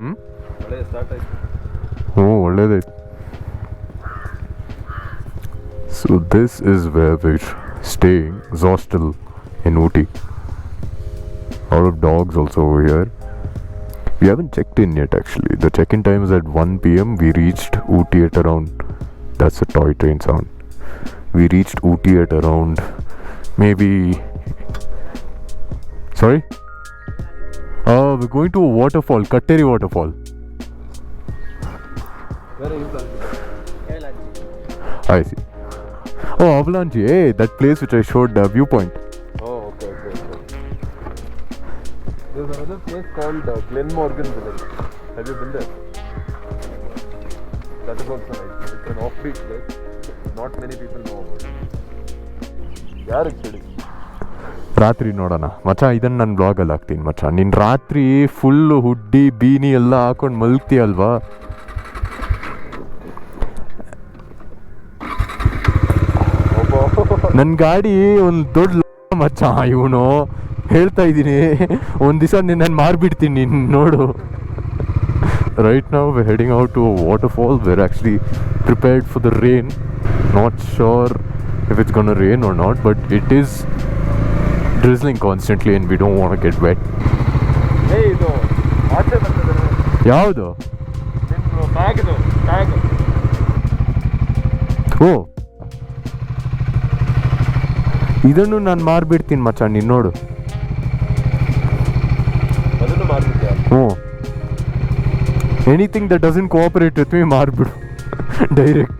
ಮಳೆ ಸ್ಟಾರ್ಟ್ ಆಯ್ತು. ಒಳ್ಳೇದಾಯ್ತು. So this is where we're staying, hostel in Ooty. A lot of dogs also over here. We haven't checked in yet actually. The check-in time is at 1 p.m. We reached Ooty at around, that's a toy train sound. We reached Ooty at around maybe, sorry? We're going to a waterfall, Kattery Waterfall. Where are you planning? I see. Oh, Avalanche. Hey, that place which I showed, the viewpoint. Oh, okay. There's another place called Glenmorgan Village. Have you been there? That is also nice. It's an offbeat place. Not many people know about it. ಯಾರಿಗೆ ಹೇಳಿ? ರಾತ್ರಿ ನೋಡೋಣ ಮಚ್ಚ. ಇದನ್ನು ನಾನು ಬ್ಲಾಗಲ್ಲಿ ಹಾಕ್ತೀನಿ ಮಚ್ಚ. ನೀನು ರಾತ್ರಿ ಫುಲ್ಲು ಹುಡ್ಡಿ ಬೀನಿ ಎಲ್ಲ ಹಾಕೊಂಡು ಮಲ್ಗ್ತೀಯಲ್ವಾ, ನನ್ನ ಗಾಡಿ ಒಂದು ದೊಡ್ಡ ಮಚ್ಚ. ಇವನು ಹೇಳ್ತಾ ಇದ್ದೀನಿ, ಒಂದು ದಿವಸ ನಾನು ಮಾರ್ಬಿಡ್ತೀನಿ ನೀನು ನೋಡು. Right now we're heading out to a waterfall. We're actually prepared for the rain. Not sure if it's gonna rain or not, but it is drizzling constantly and we don't want to get wet. Hey, ಇದು ಆಚೆ ಬರ್ತದೆ. ಯಾವುದು? ನಿನ್ನ bag ಇದು, bag. ಓ, ಇದನ್ನು ನಾನು ಮಾರ್ಬಿಡ್ತೀನಿ ಮಚ್ಚ, ನೀನು ನೋಡು. ಅದನ್ನು ಮಾರ್ಬಿಡ್ತೀಯ? ಹ್ಞೂ. Anything that doesn't cooperate with me, marbidu. Direct.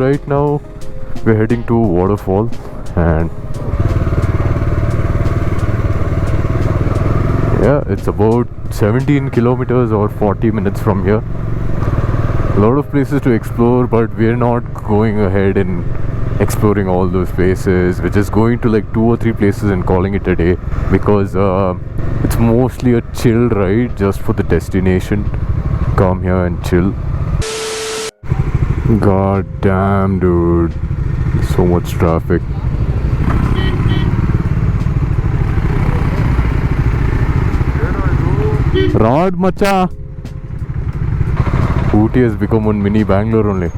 Right now, we're heading to Waterfalls and yeah, it's about 17 kilometers or 40 minutes from here. A lot of places to explore, but we're not going ahead and exploring all those places. We're just going to like 2 or 3 places and calling it a day because it's mostly a chill ride just for the destination. Come here and chill. God damn, dude, so much traffic. Rod macha. Ooty has become one mini Bangalore only.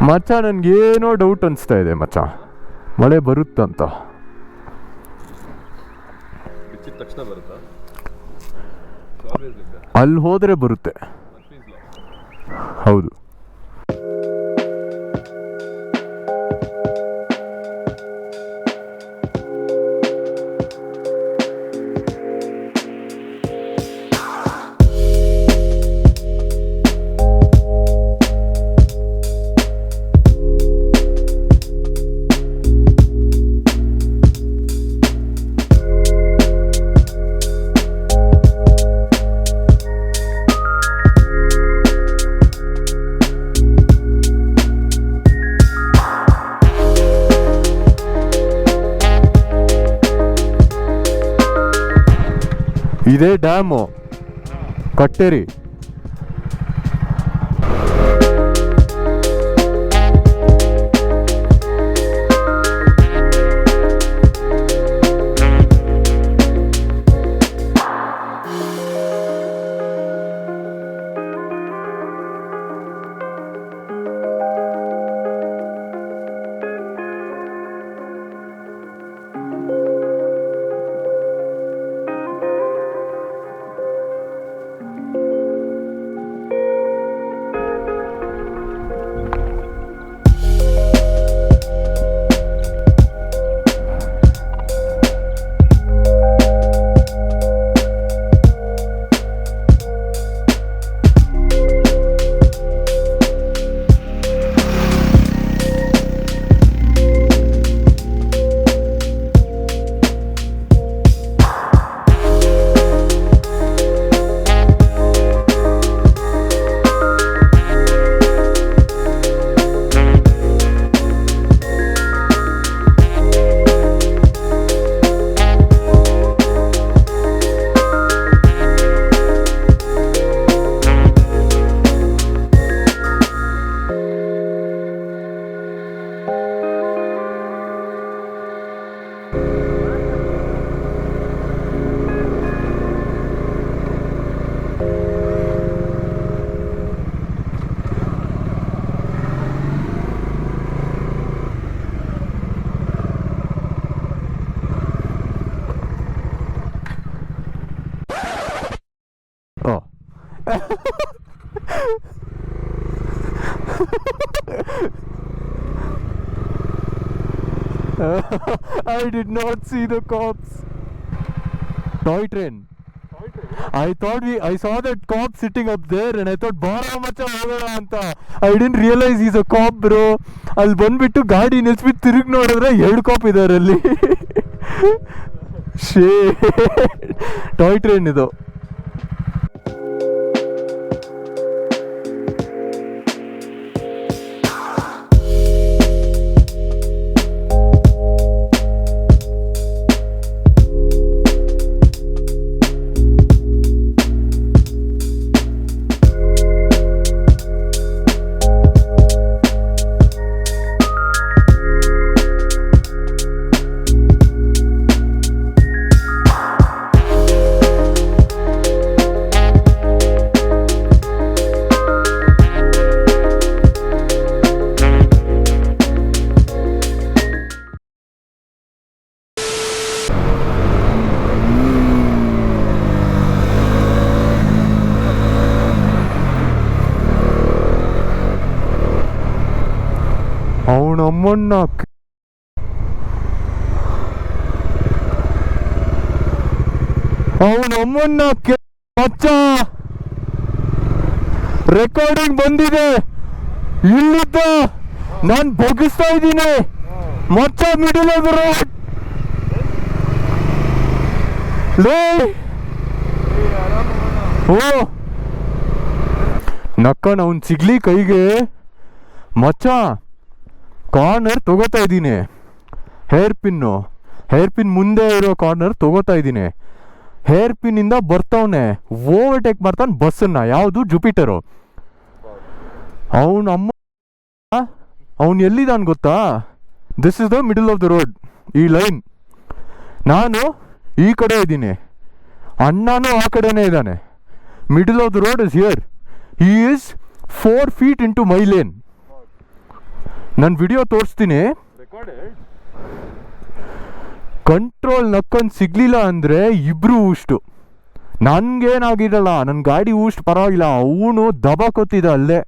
ಮಚ್ಚ ನನಗೇನೋ doubt ಅನಿಸ್ತಾ ಇದೆ ಮಚ್ಚ, ಮಳೆ ಬರುತ್ತಂತ. ಅಲ್ಲಿ ಹೋದರೆ ಬರುತ್ತೆ. ಹೌದು. ಇದೇ dam ಕಟ್ಟೇರಿ. I did not see the cops. Toy train. I saw that cop sitting up there and I thought bara macha hogana anta. I didn't realize he's a cop, bro. ಅಲ್ಲಿ ಬಂದ್ಬಿಟ್ಟು ಗಾಡಿ ನಿಲ್ಸ್ಬಿಟ್ಟು ತಿರುಗಿ ನೋಡಿದ್ರೆ 2 ಕಾಪ್ ಇದಾರೆ ಅಲ್ಲಿ. ಶೇ ಟಾಯ್ ಟ್ರೈನ್ ಇದು. ಅವನಮ್ಮನ್ನ ಮಚ್ಚ ರೆಕಾರ್ಡಿಂಗ್ ಬಂದಿದೆ ಇಲ್ಲಿದ್ದ ನಾನು ಬಗ್ಗಿಸ್ತಾ ಇದ್ದೀನಿ ಮಚ್ಚ ಮಿಡಲ್ ಆಫ್ ದ ರೋಡ್. ಓ ನಕ್ಕಣ ಅವ್ನು ಸಿಗ್ಲಿ ಕೈಗೆ ಮಚ್ಚ ಕಾರ್ನರ್ ತಗೋತಾ ಇದ್ದೀನಿ. ಹೇರ್ ಪಿನ್ ಮುಂದೆ ಇರೋ ಕಾರ್ನರ್ ತಗೋತಾ ಇದ್ದೀನಿ. ಹೇರ್ ಪಿನ್ನಿಂದ ಬರ್ತಾವನೆ ಓವರ್ಟೇಕ್ ಮಾಡ್ತಾನೆ ಬಸ್ಸನ್ನ. ಯಾವುದು ಜುಪಿಟರು. ಅವನು ಎಲ್ಲಿದ್ದಾನೆ ಗೊತ್ತಾ? This is the middle of the road. ಈ ಲೈನ್ ನಾನು ಈ ಕಡೆ ಇದ್ದೀನಿ, ಅಣ್ಣನೂ ಆ ಕಡೆನೇ ಇದ್ದಾನೆ. Middle of the road is here. He is 4 feet into my lane. ನಾನು ವಿಡಿಯೋ ತೋರಿಸ್ತೀನಿ. ಕಂಟ್ರೋಲ್ ನಕ್ಕೊಂಡು ಸಿಗ್ಲಿಲ್ಲ ಅಂದರೆ ಇಬ್ರು ಊಷ್ಟು. ನನಗೇನಾಗಿರಲ್ಲ, ನನ್ನ ಗಾಡಿ ಊಷ್ಟು ಪರವಾಗಿಲ್ಲ, ಅವನು ದಬಾಕೊತ್ತಿದ್ದ ಅಲ್ಲೇ.